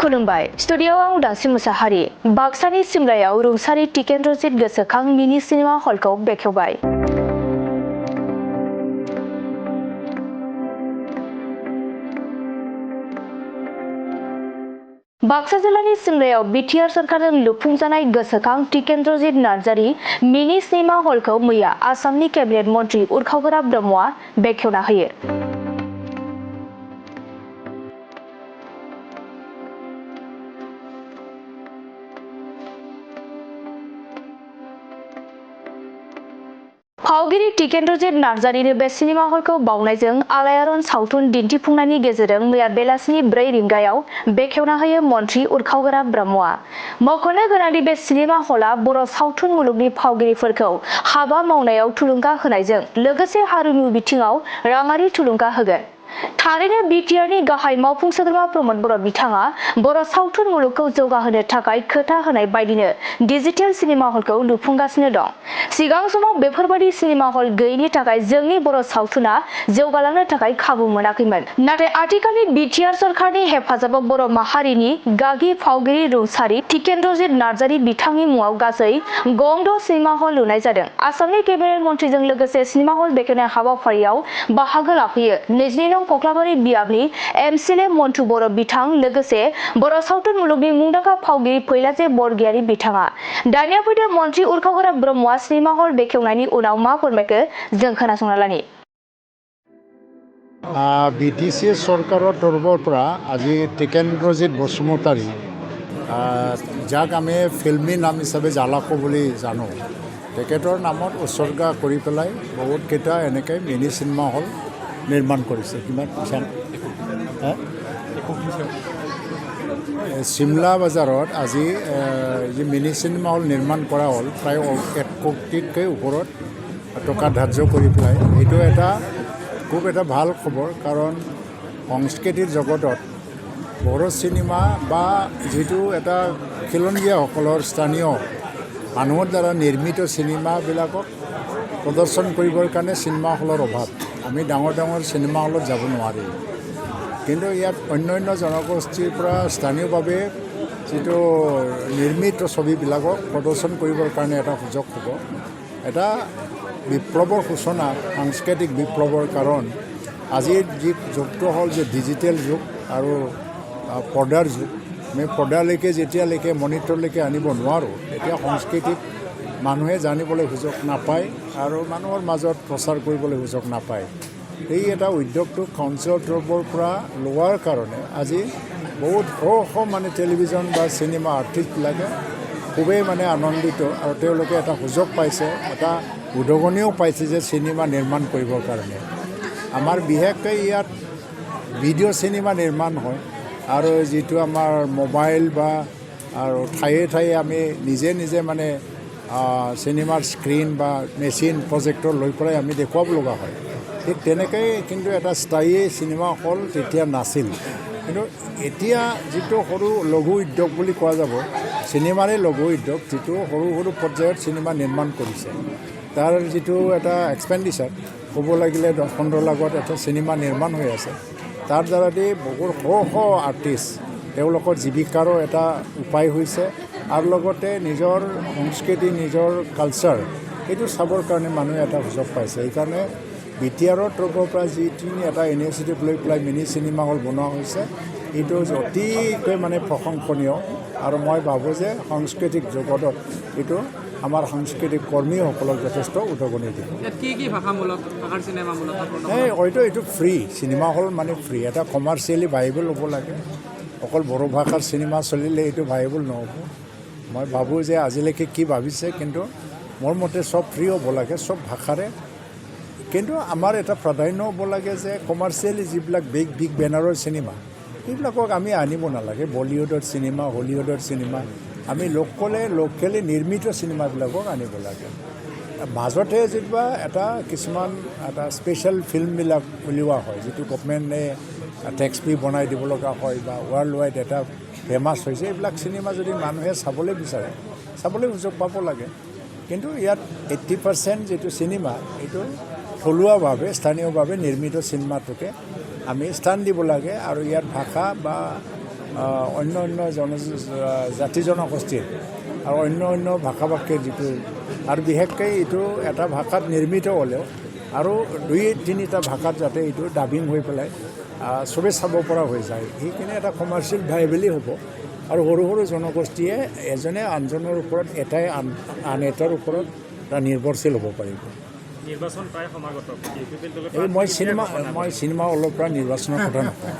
खुलुमबाय स्टुडिय'आव आं उदांस्रि मुसाहारि बाक्सानि सिमलायाव रुंसारि टिकेन्द्रजित गोसोखां मिनि सिनेमा हलखौ बेखेवबाय। बाक्सा जिल्लानि सिमलायाव बिटिआर सरकारजों लुफुंजानाय गोसोखां टिकेन्द्रजित नार्जारी मिनि सिनेमा हलखौ मैया आसामनि केबिनेट मन्त्रि उर्खावगोरा ब्रह्मआ बेखेवना होयो। फावगिरि टिकेन्द्रजित नार्जारीनो बे सिनेमा हलखौ बावनायजों आलायारन सावथुन दिन्थिफुंनायनि गेजेरजों मैया बेलासिनि 4 रिंगायाव बेखेवना होयो मन्त्रि उर्खावगोरा ब्रह्मआ। मख'नो गोनांदि बे सिनेमा हलआ बर' सावथुन मुलुगनि फावगिरिफोरखौ हाबा मावनायाव थुलुंगा होनायजों लोगोसे हारिमु बिथिङाव राङारि थुलुंगा होगोन। थारैनो बिटिआरनि गाहाय मावफुं सोद्रोमा प्रमद बर' बिथाङा बर' सावथुन मुलुगखौ जौगाहोनो थाखाय खोथा होनाय बायदिनो डिजिटेल सिनेमा हलखौ लुफुंगासिनो दं। सिगां समाव बेफोरबायदि सिनेमा हल गैयैनि थाखाय जोंनि बर' सावथुना जौगालांनो थाखाय खाबु मोनाखैमोन। नाथाय आथिखालनि बिटिआर सरकारनि हेफाजाबाव बर' माहारिनि गागि फावगिरि रुंसारि टिकेन्द्रजित नार्जारी बिथांनि मुङाव गासै गं 6 सिनेमा हल लुनाय जादों। आसामनि केबिनेट मन्त्रिजों लोगोसे सिनेमा हल बेखेवनाय हाबाफारियाव बाहागो लाफैयो 22 नं कख्लाबारि बियाबनि एमसिएलए मन्टु बर' बिथां लोगोसे बर' सावथुन मुलुगनि मुंदांखा फावगिरि फैलाजे बरगयारी बिथाङा। दानिया फैदो मन्त्रि उर्खावगोरा ब्रह्मआ सिनेमा हल बेखेवनायनि उनाव मा फोरमायखो जों खोनासंना लानि। बिटिसि सरकाৰৰ তৰফৰ পৰা আজি টিকেन्द्ৰজিত বসুমতাৰী যাক আমি ফিল্মি নাম হিচাপে জালাকো বুলি জানো, তেখেতৰ নামত উৎসৰ্গা কৰি পেলাই বহুতকেইটা এনেকৈ মিনি চিনেমা হল নিৰ্মাণ কৰিছে। কিমান চিমলা বজাৰত আজি যি মিনি চিনেমা হল নিৰ্মাণ কৰা হ'ল প্ৰায় 1 কোটিতকৈ ওপৰত টকা ধাৰ্য কৰি পেলাই। এইটো এটা খুব এটা ভাল খবৰ, কাৰণ সংস্কৃতিৰ জগতত বড়ো চিনেমা বা যিটো এটা খিলঞ্জীয়াসকলৰ স্থানীয় মানুহৰ দ্বাৰা নিৰ্মিত চিনেমাবিলাকক প্ৰদৰ্শন কৰিবৰ কাৰণে চিনেমা হলৰ অভাৱ। আমি ডাঙৰ ডাঙৰ চিনেমা হলত যাব নোৱাৰি, কিন্তু ইয়াত অন্যান্য জনগোষ্ঠীৰ পৰা স্থানীয়ভাৱে যিটো নিৰ্মিত ছবিবিলাকক প্ৰদৰ্শন কৰিবৰ কাৰণে এটা সুযোগ হ'ব। এটা বিপ্লৱৰ সূচনা, সাংস্কৃতিক বিপ্লৱৰ কাৰণ আজিৰ যি যুগটো হ'ল যে ডিজিটেল যুগ আৰু পৰ্দাৰ যুগ। আমি পৰ্দালৈকে যেতিয়ালৈকে মনিটৰলৈকে আনিব নোৱাৰোঁ, তেতিয়া সংস্কৃতিক মানুহে জানিবলৈ সুযোগ নাপায় আৰু মানুহৰ মাজত প্ৰচাৰ কৰিবলৈ সুযোগ নাপায়। এই এটা উদ্যোগটো কাউন্সিলৰ তৰফৰ পৰা লোৱাৰ কাৰণে আজি বহুত শ মানে টেলিভিছন বা চিনেমা আৰ্টিষ্টবিলাকে খুবেই মানে আনন্দিত আৰু তেওঁলোকে এটা সুযোগ পাইছে, এটা উদগনিও পাইছে যে চিনেমা নিৰ্মাণ কৰিবৰ কাৰণে। আমাৰ বিশেষকৈ ইয়াত ভিডিঅ' চিনেমা নিৰ্মাণ হয় আৰু যিটো আমাৰ মোবাইল বা আৰু ঠায়ে ঠায়ে আমি নিজে মানে চিনেমাৰ স্ক্ৰীণ বা মেচিন প্ৰজেক্টৰ লৈ পেলাই আমি দেখুৱাব লগা হয়। ঠিক তেনেকৈ কিন্তু এটা স্থায়ী চিনেমা হল তেতিয়া নাছিল, কিন্তু এতিয়া যিটো সৰু লঘু উদ্যোগ বুলি কোৱা যাব, চিনেমাৰে লঘু উদ্যোগ, যিটো সৰু সৰু পৰ্যায়ত চিনেমা নিৰ্মাণ কৰিছে, তাৰ যিটো এটা এক্সপেণ্ডিচাৰ ক'ব লাগিলে 10-15 লাখত এটা চিনেমা নিৰ্মাণ হৈ আছে। তাৰ দ্বাৰাদি বহুত শ আৰ্টিষ্ট তেওঁলোকৰ জীৱিকাৰো এটা উপায় হৈছে আৰু লগতে নিজৰ সংস্কৃতি, নিজৰ কালচাৰ এইটো চাবৰ কাৰণে মানুহে এটা সুযোগ পাইছে। সেইকাৰণে বিটিআৰৰ তৰফৰ পৰা যিখিনি এটা ইনিচিয়েটিভ লৈ পেলাই মিনি চিনেমা হল বনোৱা হৈছে, এইটো অতিকৈ মানে প্ৰশংসনীয় আৰু মই ভাবোঁ যে সাংস্কৃতিক জগতত এইটো আমাৰ সাংস্কৃতিক কৰ্মীসকলক যথেষ্ট উদগনি দিব। হয়তো এইটো ফ্ৰী চিনেমা হল মানে ফ্ৰী, এটা কমাৰ্চিয়েলি ভাইবল হ'ব লাগে। অকল বড়ো ভাষাৰ চিনেমা চলিলে এইটো ভাইবল নহ'ব। মই ভাবোঁ যে আজিলৈকে কি ভাবিছে, কিন্তু মোৰ মতে চব ফ্ৰী হ'ব লাগে, চব ভাষাৰে। কিন্তু আমাৰ এটা প্ৰাধান্য হ'ব লাগে যে কমাৰ্চিয়েলি যিবিলাক বিগ বেনাৰৰ চিনেমা সেইবিলাকক আমি আনিব নালাগে। বলিউডৰ চিনেমা, হলিউডৰ চিনেমা, আমি লোকেলি নিৰ্মিত চিনেমাবিলাকক আনিব লাগে। মাজতে যেনিবা কিছুমান এটা স্পেচিয়েল ফিল্মবিলাক উলিওৱা হয়, যিটো গভমেণ্টে টেক্স ফ্ৰী বনাই দিব লগা হয় বা ৱৰ্ল্ড ৱাইড এটা ফেমাছ হৈছে। এইবিলাক চিনেমা যদি মানুহে চাবলৈ বিচাৰে, চাবলৈ সুযোগ পাব লাগে। কিন্তু ইয়াত 80% যিটো চিনেমা এইটো থলুৱাভাৱে স্থানীয়ভাৱে নিৰ্মিত চিনেমাটোকে আমি স্থান দিব লাগে আৰু ইয়াৰ ভাষা বা অন্য অন্য জাতি জনগোষ্ঠীৰ আৰু অন্য ভাষা ভাষীৰ যিটো আৰু বিশেষকৈ এইটো এটা ভাষাত নিৰ্মিত হ'লেও আৰু 2-3টা ভাষাত যাতে এইটো ডাবিং হৈ পেলাই চবেই চাব পৰা হৈ যায় সেইখিনি এটা কমাৰ্চিয়েল ভাইবেলি হ'ব আৰু সৰু সৰু জনগোষ্ঠীয়ে এজনে আনজনৰ ওপৰত এটাই আন এটাৰ ওপৰত নিৰ্ভৰশীল হ'ব পাৰিব নিৰ্বাচন প্ৰায় সমাগত মই চিনেমা অলপ পৰা নিৰ্বাচনৰ কথা নকওঁ